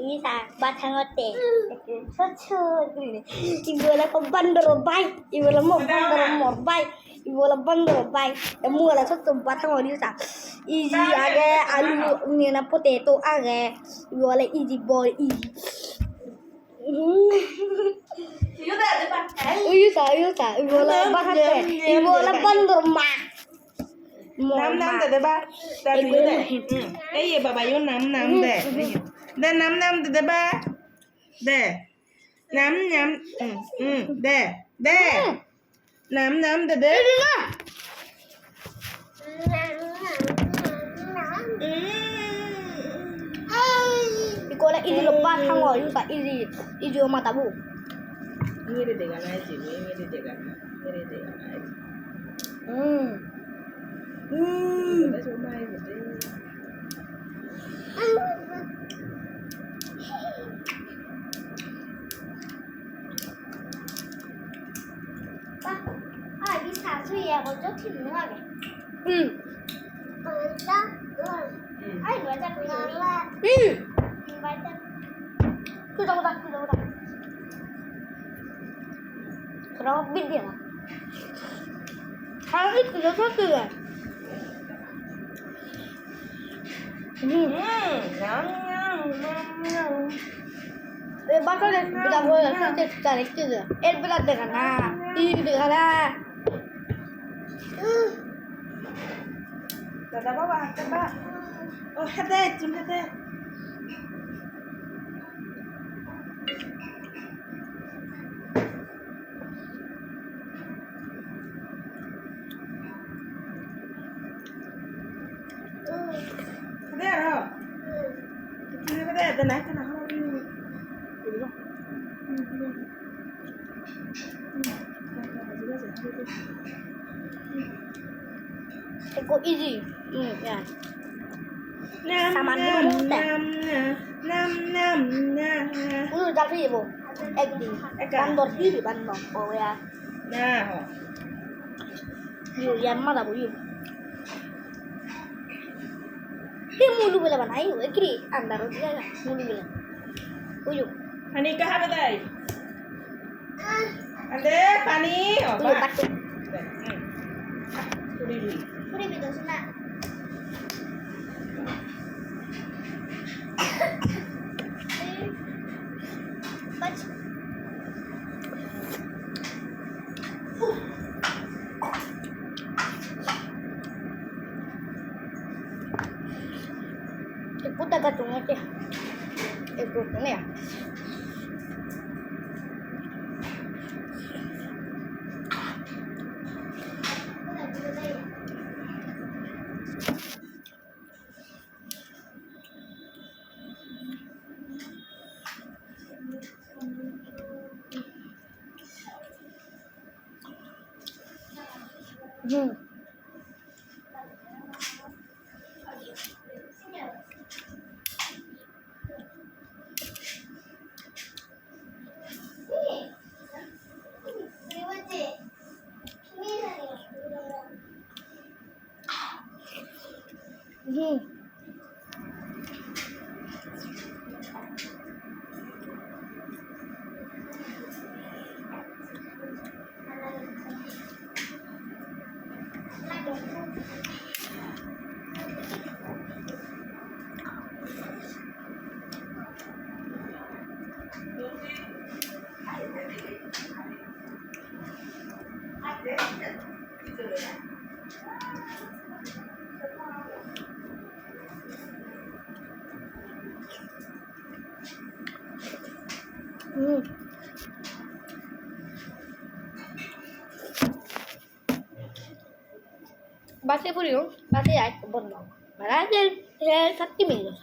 Bisa batang ote. Satu. Ibu la ko bandoro bay. Ibu la mo bandoro mor bay. Ibu la bandoro bay. Emu la satu batang ori sa. Easy age alu ni na potato age. Ibu la easy boy easy. Uyusa. Ibu la bahate. Ibu la bandoro ma. Nam de ba. Ta tu de. Ei baba yo nam de. De nam de ba. De. Nam de. De. Nam de. Iko la easy lo batang ori sa easy. Easy o mata bu. Ini de ga na ji, ini de ga na. Ini de ga na ji. Kita coba ini deh. bisa suya ko cho thịt nữa kìa. Ai nói ra cái gì? Cứ đâu ra. Cái đó biết điểm à? Hai ít cái đó kìa. Bakal kita boleh cari juga. Berat dengan ini dengan Tata bawa hatta ba. Oh hatta cun hatta. Hatta ro. Ini hatta ada nak nak hawa biu. Eko easy. Ya. Sama nam. Tapi ibu. Di bandor ini bandor. Oh ya. Nah. Yang mana bu? Ini mulu bela mana? Ayo, kiri. Andar dia mulu bela. Uyu. Pani kah apa tadi? Ande pani. Oh, patu. Puri itu sana. Puta katungnya ya. Ini ya. Base puri no, base ay bon no. Base el 7 minutos.